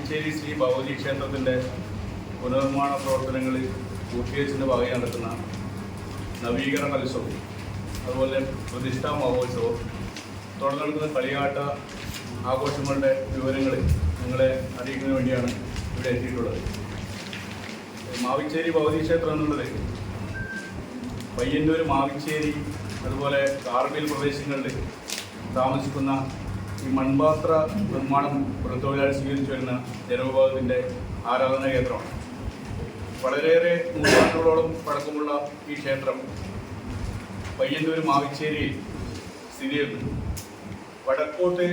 മാവിച്ചേരി ശ്രീ ഭഗവതി ക്ഷേത്രത്തിൻ്റെ പുനർനിർമ്മാണ പ്രവർത്തനങ്ങൾ പൂർത്തീകരിച്ചതിൻ്റെ ഭാഗമായി നടക്കുന്ന നവീകരണ കലോത്സവം, അതുപോലെ പ്രതിഷ്ഠാ മഹോത്സവം, തുടർന്ന് നടക്കുന്ന കളിയാട്ട ആഘോഷങ്ങളുടെ വിവരങ്ങൾ നിങ്ങളെ അറിയിക്കുന്നതിന് വേണ്ടിയാണ് ഇവിടെ എത്തിയിട്ടുള്ളത്. മാവിച്ചേരി ഭഗവതി ക്ഷേത്രം എന്നുള്ളത് പയ്യന്നൂർ, മാവിച്ചേരി, അതുപോലെ കാർമേൽ പ്രദേശങ്ങളിൽ താമസിക്കുന്ന ഈ മൺപാത്ര നിർമ്മാണം തൊഴിലാളി സ്വീകരിച്ചു വരുന്ന ജനവിഭാഗത്തിൻ്റെ ആരാധനാ കേന്ദ്രമാണ്. വളരെയേറെ നൂറ്റാണ്ടുകളോളം പഴക്കമുള്ള ഈ ക്ഷേത്രം പയ്യന്നൂർ, മാവിച്ചേരിയിൽ സ്ഥിതി ചെയ്യുന്നു. വടക്കോട്ട്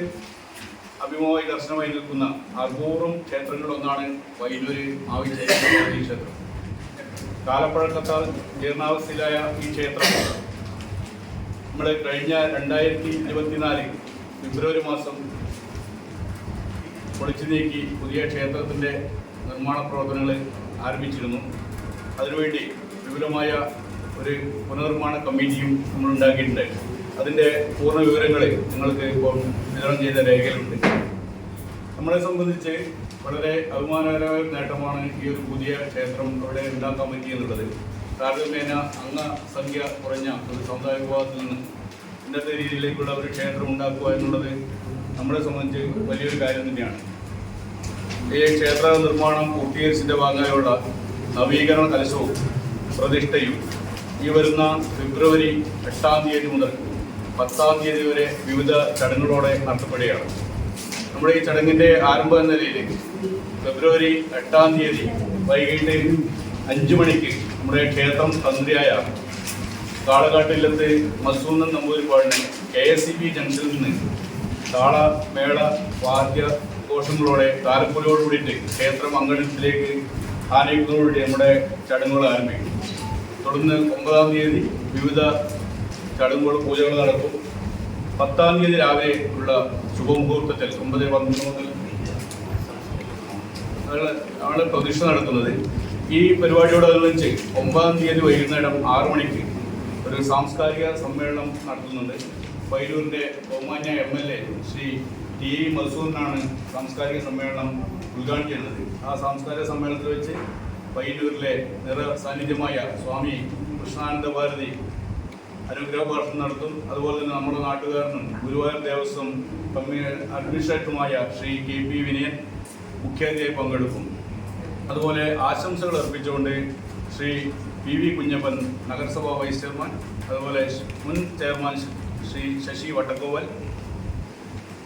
അഭിമുഖമായി ദർശനമായി നിൽക്കുന്ന അപൂർവം ക്ഷേത്രങ്ങളിലൊന്നാണ് പയ്യന്നൂർ മാവിച്ചേരി ക്ഷേത്രം. കാലപ്പഴക്കത്താൽ ജീർണാവസ്ഥയിലായ ഈ ക്ഷേത്രം നമ്മൾ കഴിഞ്ഞ 2024 ഫെബ്രുവരി മാസം പൊളിച്ചു നീക്കി പുതിയ ക്ഷേത്രത്തിൻ്റെ നിർമ്മാണ പ്രവർത്തനങ്ങൾ ആരംഭിച്ചിരുന്നു. അതിനുവേണ്ടി വിപുലമായ ഒരു പുനർനിർമ്മാണ കമ്മിറ്റിയും നമ്മൾ ഉണ്ടാക്കിയിട്ടുണ്ട്. അതിൻ്റെ പൂർണ്ണ വിവരങ്ങൾ നിങ്ങൾക്ക് ഇപ്പോൾ വിതരണം ചെയ്ത രേഖയിലുണ്ട്. നമ്മളെ സംബന്ധിച്ച് വളരെ അഭിമാനകരമായ നേട്ടമാണ് ഈ ഒരു പുതിയ ക്ഷേത്രം അവിടെ ഉണ്ടാക്കാൻ പറ്റിയെന്നുള്ളത്. താരതമ്യേന അംഗസംഖ്യ കുറഞ്ഞ ഒരു സമുദായ വിഭാഗത്തിൽ നിന്ന് ഇന്നത്തെ രീതിയിലേക്കുള്ള ഒരു ക്ഷേത്രം ഉണ്ടാക്കുക എന്നുള്ളത് നമ്മളെ സംബന്ധിച്ച് വലിയൊരു കാര്യം തന്നെയാണ്. ഈ ക്ഷേത്ര നിർമ്മാണം പൂർത്തീകരിച്ചതിൻ്റെ ഭാഗമായുള്ള നവീകരണ കലശവും പ്രതിഷ്ഠയും ഈ വരുന്ന ഫെബ്രുവരി 8-ാം തീയതി മുതൽ 10-ാം തീയതി വരെ വിവിധ ചടങ്ങുകളോടെ നടത്തപ്പെടുകയാണ്. നമ്മുടെ ഈ ചടങ്ങിൻ്റെ ആരംഭം എന്ന നിലയിൽ ഫെബ്രുവരി 8-ാം തീയതി വൈകിട്ട് 5 മണിക്ക് നമ്മുടെ ക്ഷേത്രം തന്ത്രിയായ കാളകാട്ടില്ലത്ത് മസൂന്നൻ നമ്പൂതിരിപ്പാടിനെ KSEB ജംഗ്ഷനിൽ നിന്ന് താള, മേള, വാദ്യ ഘോഷങ്ങളോടെ താലപ്പൊലിയോടുകൂടിയിട്ട് ക്ഷേത്രം അങ്കണത്തിലേക്ക് ആനയിക്കുന്നതോടുകൂടി നമ്മുടെ ചടങ്ങുകൾ ആരംഭിക്കും. തുടർന്ന് 9-ാം തീയതി വിവിധ ചടങ്ങുകൾ, പൂജകൾ നടക്കും. 10-ാം തീയതി രാവിലെ ഉള്ള ശുഭമുഹൂർത്തത്തിൽ 9:12 മുതൽ ആണ് പ്രതിഷ്ഠ നടത്തുന്നത്. ഈ പരിപാടിയോടനുബന്ധിച്ച് 9-ാം തീയതി വൈകുന്നേരം 6 മണിക്ക് ഒരു സാംസ്കാരിക സമ്മേളനം നടത്തുന്നുണ്ട്. പയ്യന്നൂരിൻ്റെ ബഹുമാന്യ MLA ശ്രീ TE മധുസൂദനാണ് സാംസ്കാരിക സമ്മേളനം ഉദ്ഘാടനം ചെയ്യുന്നത്. ആ സാംസ്കാരിക സമ്മേളനത്തിൽ വെച്ച് പയ്യന്നൂരിലെ നിറ സാന്നിധ്യമായ സ്വാമി കൃഷ്ണാനന്ദ ഭാരതി അനുഗ്രഹ ഭാഷണം നടത്തും. അതുപോലെ തന്നെ നമ്മുടെ നാട്ടുകാരനും ഗുരുവായൂർ ദേവസ്വം അഡ്മിനിസ്ട്രേറ്ററുമായ ശ്രീ KP വിനയൻ മുഖ്യാതിഥിയായി പങ്കെടുക്കും. അതുപോലെ ആശംസകൾ അർപ്പിച്ചുകൊണ്ട് ശ്രീ PV കുഞ്ഞപ്പൻ, നഗരസഭാ വൈസ് ചെയർമാൻ, അതുപോലെ മുൻ chairman Shri Sasi Vattakkoval,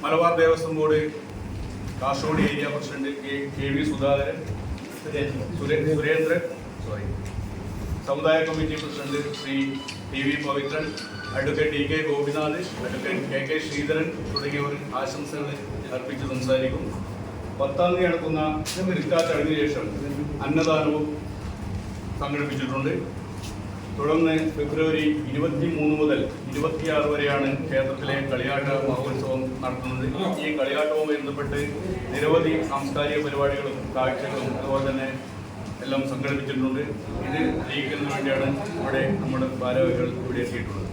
Malabar Devaswom board Kasaragod area president KV Sudhakaran, Surendran, സമുദായ committee president Shri TV Pavithran, advocate DK Gopinath, advocate KK Sreedharan തുടങ്ങിയവർ ആശംസകൾ അർപ്പിച്ച് സംസാരിക്കും. 10-ാം തീയതി നടക്കുന്ന പ്രതിഷ്ഠാ ചടങ്ങിന് ശേഷം അന്നദാനവും സംഘടിപ്പിച്ചിട്ടുണ്ട്. തുടർന്ന് ഫെബ്രുവരി 23 മുതൽ 26 വരെയാണ് ക്ഷേത്രത്തിലെ കളിയാട്ട മഹോത്സവം നടത്തുന്നത്. ഈ കളിയാട്ടവുമായി ബന്ധപ്പെട്ട് നിരവധി സാംസ്കാരിക പരിപാടികളും കാഴ്ചകളും അതുപോലെ തന്നെ എല്ലാം സംഘടിപ്പിച്ചിട്ടുണ്ട്. ഇത് അറിയിക്കുന്നതിന് വേണ്ടിയാണ് ഇവിടെ നമ്മുടെ ഭാരവാഹികൾ ഇവിടെ എത്തിയിട്ടുള്ളത്.